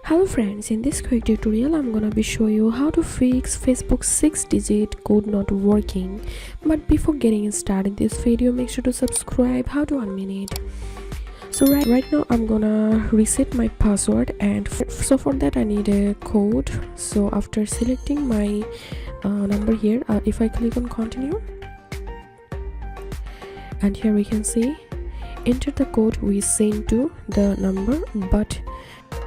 Hello friends, in this quick tutorial I'm gonna be show you how to fix Facebook 6-digit code not working. But before getting started this video, make sure to subscribe. How to unmute it. So right now I'm gonna reset my password, and so for that I need a code. So after selecting my number here, if I click on continue, and here we can see enter the code we sent to the number, but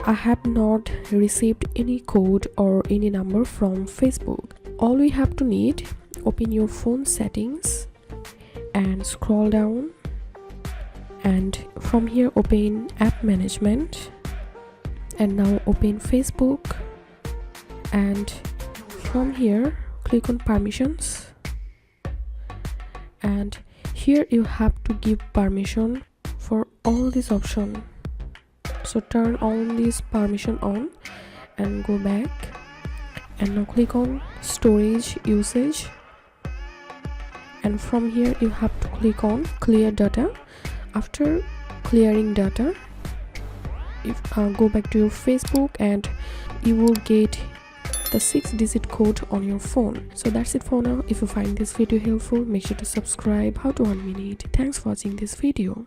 I have not received any code or any number from Facebook. All we have to need, open your phone settings and scroll down, and from here open app management, and now open Facebook, and from here click on permissions, and here you have to give permission for all this option. So turn on this permission on and go back, and now click on storage usage, and from here you have to click on clear data. After clearing data, go back to your Facebook and you will get the 6-digit code on your phone. So that's it for now. If you find this video helpful, make sure to subscribe. How to unmute it. Thanks for watching this video.